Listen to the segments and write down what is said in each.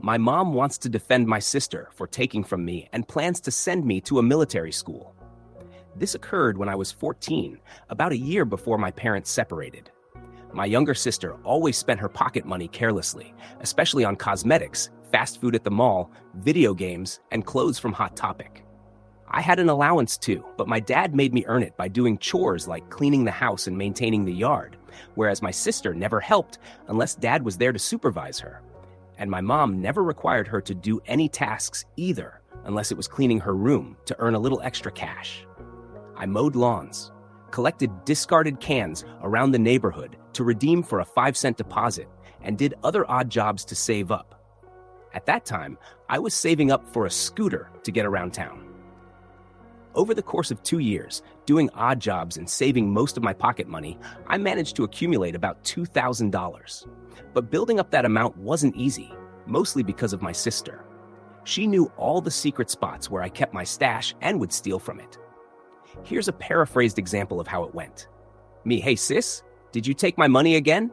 My mom wants to defend my sister for taking from me and plans to send me to a military school. This occurred when I was 14, about a year before my parents separated. My younger sister always spent her pocket money carelessly, especially on cosmetics, fast food at the mall, video games, and clothes from Hot Topic. I had an allowance too, but my dad made me earn it by doing chores like cleaning the house and maintaining the yard, whereas my sister never helped unless dad was there to supervise her. And my mom never required her to do any tasks either, unless it was cleaning her room to earn a little extra cash. I mowed lawns, collected discarded cans around the neighborhood to redeem for a 5-cent deposit, and did other odd jobs to save up. At that time, I was saving up for a scooter to get around town. Over the course of 2 years, doing odd jobs and saving most of my pocket money, I managed to accumulate about $2,000. But building up that amount wasn't easy, mostly because of my sister. She knew all the secret spots where I kept my stash and would steal from it. Here's a paraphrased example of how it went. Me, hey sis, did you take my money again?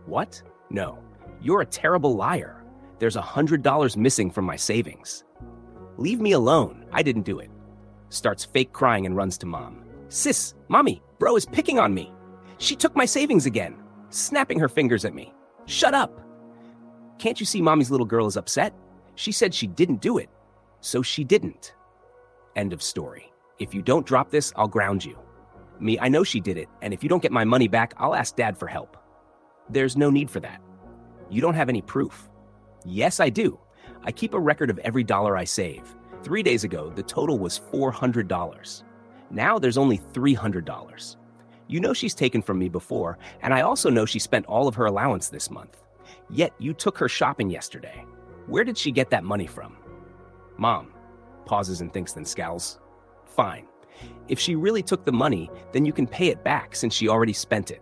What? No, you're a terrible liar. There's $100 missing from my savings. Leave me alone, I didn't do it. Starts fake crying and runs to mom. Sis, mommy, bro is picking on me. She took my savings again, snapping her fingers at me. Shut up. Can't you see mommy's little girl is upset? She said she didn't do it, so she didn't. End of story. If you don't drop this, I'll ground you. Me, I know she did it, and if you don't get my money back, I'll ask dad for help. There's no need for that. You don't have any proof. Yes, I do. I keep a record of every dollar I save. 3 days ago, the total was $400. Now there's only $300. You know she's taken from me before, and I also know she spent all of her allowance this month. Yet you took her shopping yesterday. Where did she get that money from? Mom pauses and thinks, then scowls. Fine. If she really took the money, then you can pay it back since she already spent it.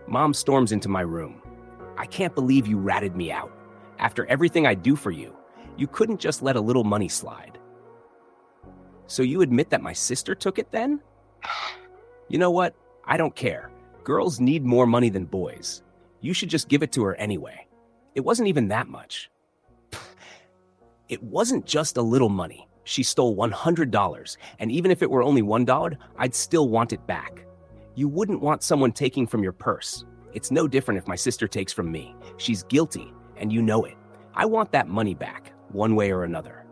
Mom storms into my room. I can't believe you ratted me out. After everything I do for you, you couldn't just let a little money slide. So you admit that my sister took it then? You know what? I don't care. Girls need more money than boys. You should just give it to her anyway. It wasn't even that much. It wasn't just a little money. She stole $100, and even if it were only $1, I'd still want it back. You wouldn't want someone taking from your purse. It's no different if my sister takes from me. She's guilty, and you know it. I want that money back, one way or another.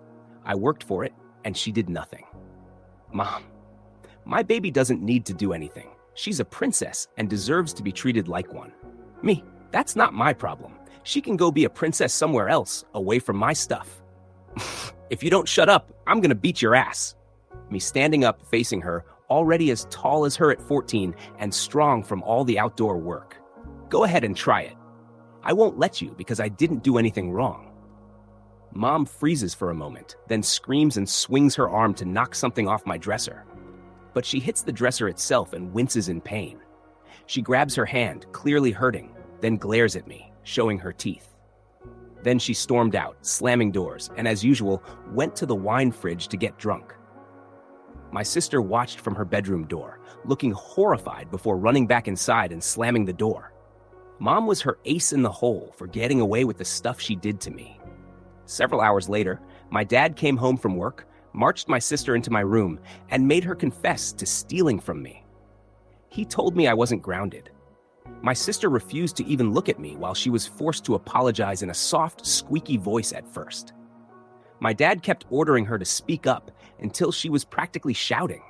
I worked for it, and she did nothing. Mom, my baby doesn't need to do anything. She's a princess and deserves to be treated like one. Me, that's not my problem. She can go be a princess somewhere else, away from my stuff. If you don't shut up, I'm gonna beat your ass. Me standing up, facing her, already as tall as her at 14 and strong from all the outdoor work. Go ahead and try it. I won't let you because I didn't do anything wrong. Mom freezes for a moment, then screams and swings her arm to knock something off my dresser. But she hits the dresser itself and winces in pain. She grabs her hand, clearly hurting, then glares at me, showing her teeth. Then she stormed out, slamming doors, and as usual, went to the wine fridge to get drunk. My sister watched from her bedroom door, looking horrified before running back inside and slamming the door. Mom was her ace in the hole for getting away with the stuff she did to me. Several hours later, my dad came home from work, marched my sister into my room, and made her confess to stealing from me. He told me I wasn't grounded. My sister refused to even look at me while she was forced to apologize in a soft, squeaky voice at first. My dad kept ordering her to speak up until she was practically shouting.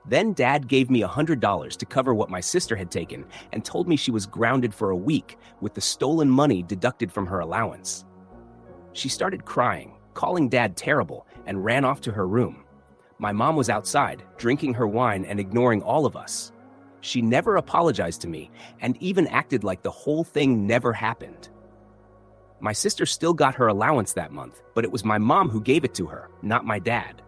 Then Dad gave me $100 to cover what my sister had taken and told me she was grounded for a week with the stolen money deducted from her allowance. She started crying, calling Dad terrible, and ran off to her room. My mom was outside, drinking her wine and ignoring all of us. She never apologized to me and even acted like the whole thing never happened. My sister still got her allowance that month, but it was my mom who gave it to her, not my dad.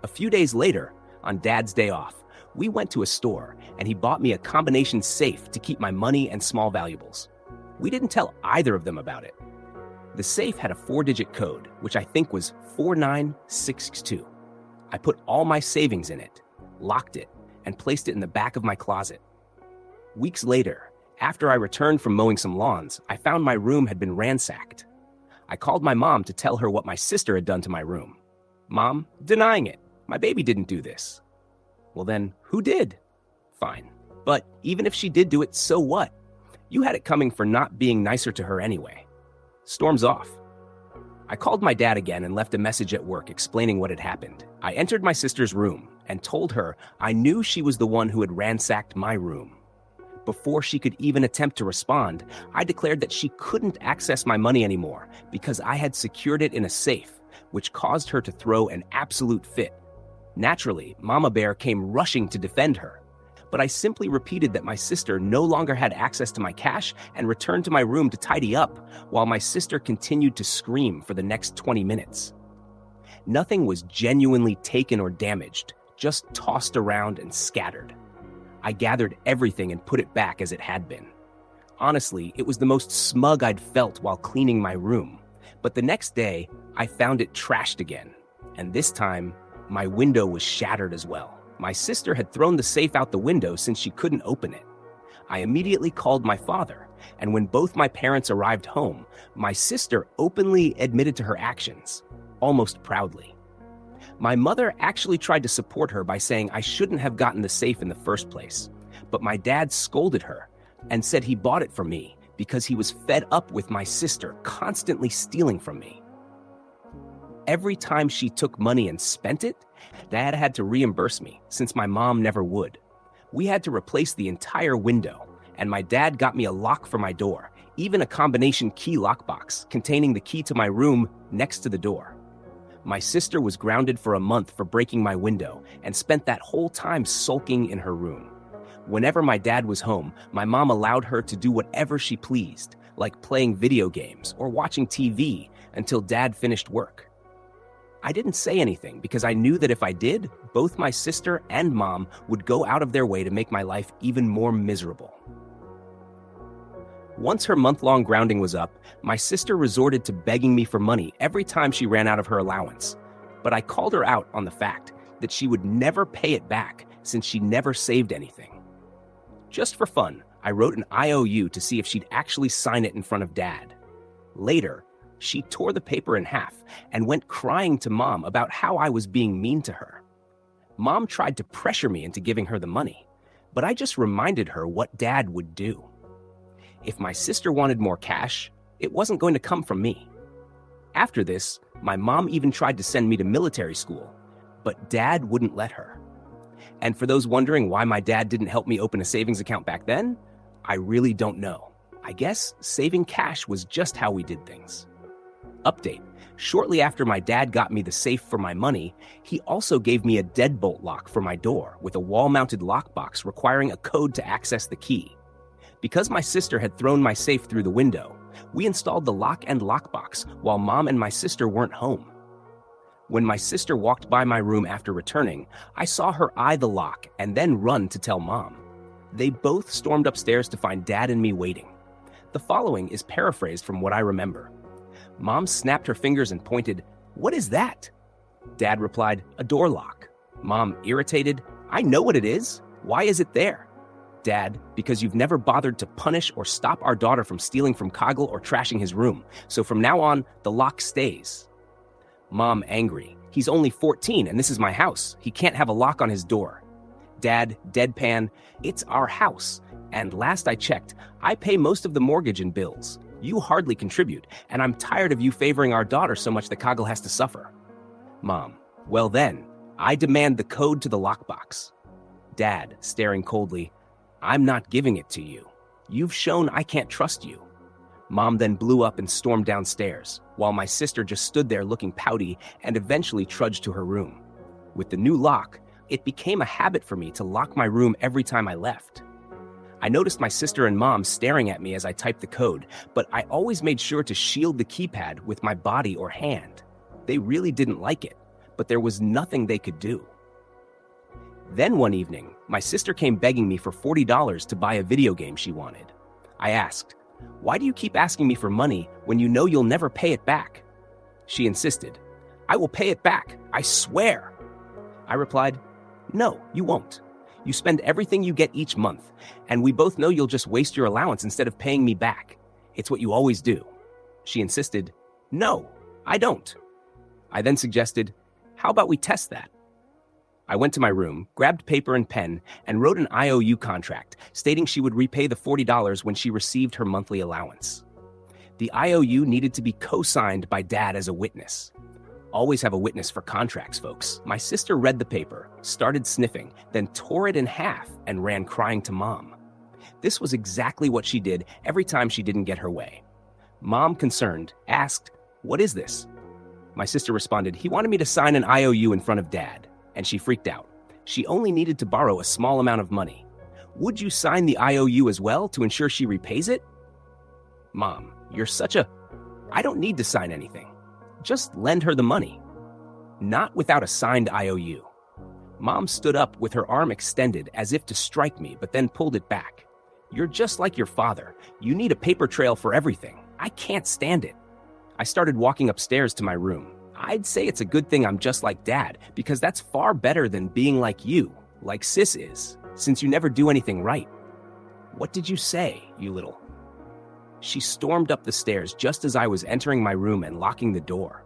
A few days later, on Dad's day off, we went to a store and he bought me a combination safe to keep my money and small valuables. We didn't tell either of them about it. The safe had a 4-digit code, which I think was 4962. I put all my savings in it, locked it, and placed it in the back of my closet. Weeks later, after I returned from mowing some lawns, I found my room had been ransacked. I called my mom to tell her what my sister had done to my room. Mom, denying it. My baby didn't do this. Well then, who did? Fine. But even if she did do it, so what? You had it coming for not being nicer to her anyway. Storms off. I called my dad again and left a message at work explaining what had happened. I entered my sister's room and told her I knew she was the one who had ransacked my room. Before she could even attempt to respond, I declared that she couldn't access my money anymore because I had secured it in a safe, which caused her to throw an absolute fit. Naturally, Mama Bear came rushing to defend her, but I simply repeated that my sister no longer had access to my cash and returned to my room to tidy up, while my sister continued to scream for the next 20 minutes. Nothing was genuinely taken or damaged, just tossed around and scattered. I gathered everything and put it back as it had been. Honestly, it was the most smug I'd felt while cleaning my room, but the next day, I found it trashed again, and this time, my window was shattered as well. My sister had thrown the safe out the window since she couldn't open it. I immediately called my father, and when both my parents arrived home, my sister openly admitted to her actions, almost proudly. My mother actually tried to support her by saying I shouldn't have gotten the safe in the first place, but my dad scolded her and said he bought it for me because he was fed up with my sister constantly stealing from me. Every time she took money and spent it, Dad had to reimburse me since my mom never would. We had to replace the entire window, and my dad got me a lock for my door, even a combination key lockbox containing the key to my room next to the door. My sister was grounded for a month for breaking my window and spent that whole time sulking in her room. Whenever my dad was home, my mom allowed her to do whatever she pleased, like playing video games or watching TV until Dad finished work. I didn't say anything because I knew that if I did, both my sister and mom would go out of their way to make my life even more miserable. Once her month-long grounding was up, my sister resorted to begging me for money every time she ran out of her allowance. But I called her out on the fact that she would never pay it back since she never saved anything. Just for fun, I wrote an IOU to see if she'd actually sign it in front of Dad. Later, she tore the paper in half and went crying to Mom about how I was being mean to her. Mom tried to pressure me into giving her the money, but I just reminded her what Dad would do. If my sister wanted more cash, it wasn't going to come from me. After this, my mom even tried to send me to military school, but Dad wouldn't let her. And for those wondering why my dad didn't help me open a savings account back then, I really don't know. I guess saving cash was just how we did things. Update. Shortly after my dad got me the safe for my money, he also gave me a deadbolt lock for my door with a wall-mounted lockbox requiring a code to access the key. Because my sister had thrown my safe through the window, we installed the lock and lockbox while Mom and my sister weren't home. When my sister walked by my room after returning, I saw her eye the lock and then run to tell Mom. They both stormed upstairs to find Dad and me waiting. The following is paraphrased from what I remember. Mom snapped her fingers and pointed, "What is that?" Dad replied, "A door lock." Mom, irritated, "I know what it is. Why is it there?" Dad, "Because you've never bothered to punish or stop our daughter from stealing from Koggle or trashing his room. So from now on, the lock stays." Mom, angry, "He's only 14 and this is my house. He can't have a lock on his door." Dad, deadpan, "It's our house. And last I checked, I pay most of the mortgage and bills. You hardly contribute, and I'm tired of you favoring our daughter so much that Koggle has to suffer." Mom, "Well then, I demand the code to the lockbox." Dad, staring coldly, "I'm not giving it to you. You've shown I can't trust you." Mom then blew up and stormed downstairs, while my sister just stood there looking pouty and eventually trudged to her room. With the new lock, it became a habit for me to lock my room every time I left. I noticed my sister and Mom staring at me as I typed the code, but I always made sure to shield the keypad with my body or hand. They really didn't like it, but there was nothing they could do. Then one evening, my sister came begging me for $40 to buy a video game she wanted. I asked, "Why do you keep asking me for money when you know you'll never pay it back?" She insisted, "I will pay it back, I swear." I replied, "No, you won't. You spend everything you get each month, and we both know you'll just waste your allowance instead of paying me back. It's what you always do." She insisted, No, I don't. I then suggested, how about we test that? I went to my room, grabbed paper and pen, and wrote an IOU contract stating she would repay the $40 when she received her monthly allowance. The IOU needed to be co-signed by Dad as a witness. Always have a witness for contracts, folks. My sister read the paper, started sniffing, then tore it in half and ran crying to Mom. This was exactly what she did every time she didn't get her way. Mom, concerned, asked, "What is this?" My sister responded, "He wanted me to sign an IOU in front of Dad," and she freaked out. She only needed to borrow a small amount of money. "Would you sign the IOU as well to ensure she repays it?" "Mom, you're such a... I don't need to sign anything. Just lend her the money." Not without a signed IOU. Mom stood up with her arm extended as if to strike me, but then pulled it back. "You're just like your father. You need a paper trail for everything. I can't stand it." I started walking upstairs to my room. I'd say it's a good thing I'm just like Dad, because that's far better than being like you, like Sis is, since you never do anything right. "What did you say, you little..." She stormed up the stairs just as I was entering my room and locking the door.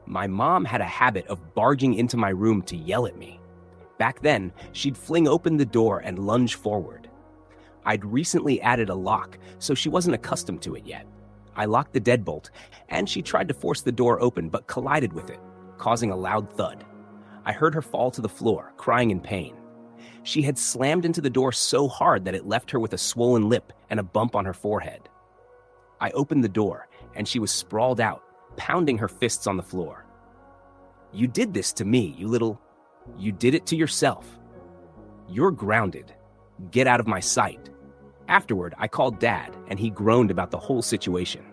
My mom had a habit of barging into my room to yell at me. Back then, she'd fling open the door and lunge forward. I'd recently added a lock, so she wasn't accustomed to it yet. I locked the deadbolt, and she tried to force the door open but collided with it, causing a loud thud. I heard her fall to the floor, crying in pain. She had slammed into the door so hard that it left her with a swollen lip and a bump on her forehead. I opened the door, and she was sprawled out, pounding her fists on the floor. "You did this to me, you little... You did it to yourself. You're grounded. Get out of my sight." Afterward, I called Dad, and he groaned about the whole situation.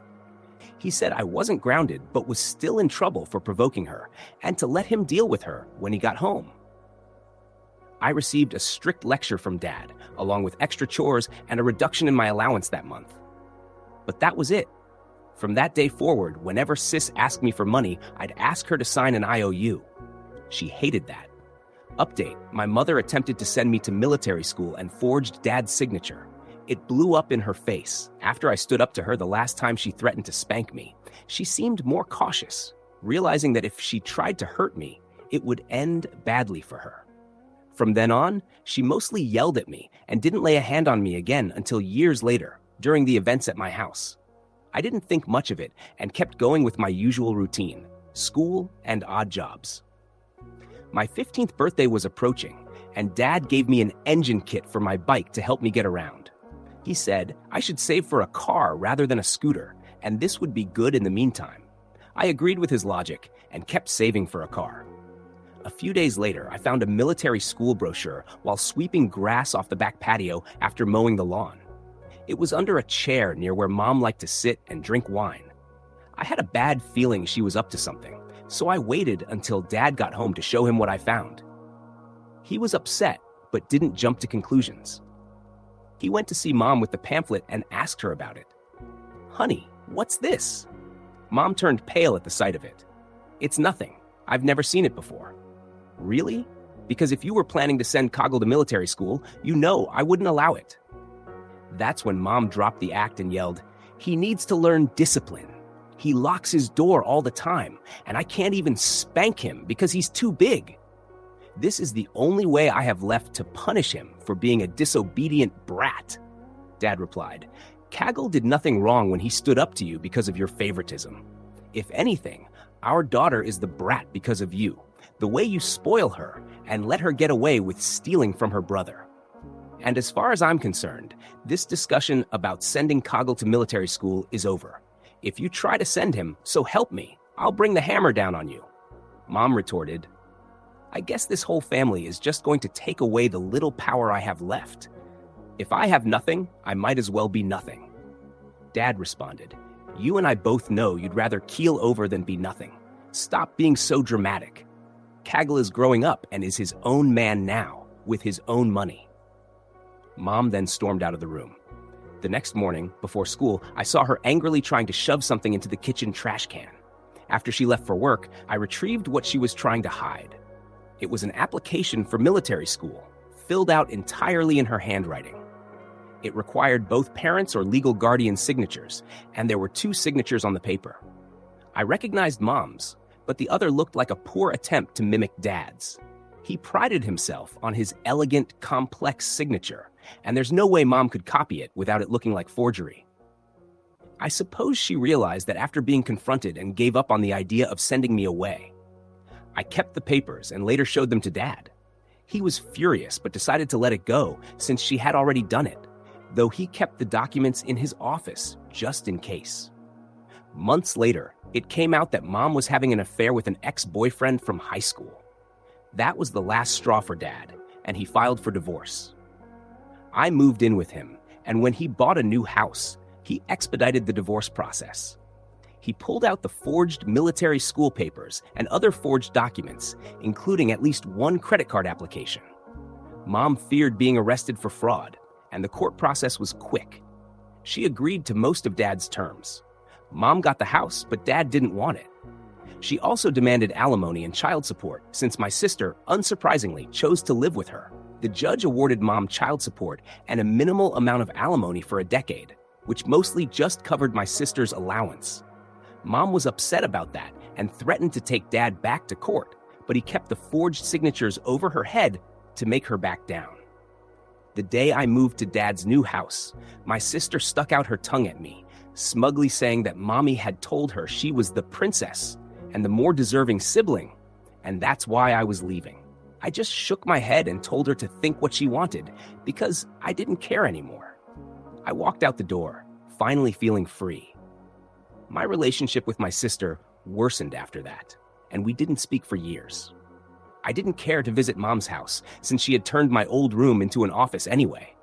He said I wasn't grounded, but was still in trouble for provoking her, and to let him deal with her when he got home. I received a strict lecture from Dad, along with extra chores and a reduction in my allowance that month. But that was it. From that day forward, whenever Sis asked me for money, I'd ask her to sign an IOU. She hated that. Update, my mother attempted to send me to military school and forged Dad's signature. It blew up in her face. After I stood up to her the last time she threatened to spank me, she seemed more cautious, realizing that if she tried to hurt me, it would end badly for her. From then on, she mostly yelled at me and didn't lay a hand on me again until years later, during the events at my house. I didn't think much of it and kept going with my usual routine, school and odd jobs. My 15th birthday was approaching, and Dad gave me an engine kit for my bike to help me get around. He said I should save for a car rather than a scooter, and this would be good in the meantime. I agreed with his logic and kept saving for a car. A few days later, I found a military school brochure while sweeping grass off the back patio after mowing the lawn. It was under a chair near where Mom liked to sit and drink wine. I had a bad feeling she was up to something, so I waited until Dad got home to show him what I found. He was upset, but didn't jump to conclusions. He went to see Mom with the pamphlet and asked her about it. "Honey, what's this?" Mom turned pale at the sight of it. "It's nothing. I've never seen it before." "Really? Because if you were planning to send Coggle to military school, you know I wouldn't allow it." That's when Mom dropped the act and yelled, "He needs to learn discipline. He locks his door all the time, and I can't even spank him because he's too big. This is the only way I have left to punish him for being a disobedient brat." Dad replied, "Caggle did nothing wrong when he stood up to you because of your favoritism. If anything, our daughter is the brat because of you, the way you spoil her and let her get away with stealing from her brother. And as far as I'm concerned, this discussion about sending Coggle to military school is over. If you try to send him, so help me, I'll bring the hammer down on you." Mom retorted, "I guess this whole family is just going to take away the little power I have left. If I have nothing, I might as well be nothing." Dad responded, "You and I both know you'd rather keel over than be nothing. Stop being so dramatic. Caggle is growing up and is his own man now, with his own money." Mom then stormed out of the room. The next morning, before school, I saw her angrily trying to shove something into the kitchen trash can. After she left for work, I retrieved what she was trying to hide. It was an application for military school, filled out entirely in her handwriting. It required both parents' or legal guardian signatures, and there were 2 signatures on the paper. I recognized Mom's, but the other looked like a poor attempt to mimic Dad's. He prided himself on his elegant, complex signature, and there's no way Mom could copy it without it looking like forgery. I suppose she realized that after being confronted and gave up on the idea of sending me away. I kept the papers and later showed them to Dad. He was furious but decided to let it go since she had already done it, though he kept the documents in his office just in case. Months later, it came out that Mom was having an affair with an ex-boyfriend from high school. That was the last straw for Dad, and he filed for divorce. I moved in with him, and when he bought a new house, he expedited the divorce process. He pulled out the forged military school papers and other forged documents, including at least one credit card application. Mom feared being arrested for fraud, and the court process was quick. She agreed to most of Dad's terms. Mom got the house, but Dad didn't want it. She also demanded alimony and child support since my sister, unsurprisingly, chose to live with her. The judge awarded Mom child support and a minimal amount of alimony for a decade, which mostly just covered my sister's allowance. Mom was upset about that and threatened to take Dad back to court, but he kept the forged signatures over her head to make her back down. The day I moved to Dad's new house, my sister stuck out her tongue at me, smugly saying that Mommy had told her she was the princess and the more deserving sibling, and that's why I was leaving. I just shook my head and told her to think what she wanted because I didn't care anymore. I walked out the door, finally feeling free. My relationship with my sister worsened after that, and we didn't speak for years. I didn't care to visit Mom's house since she had turned my old room into an office anyway.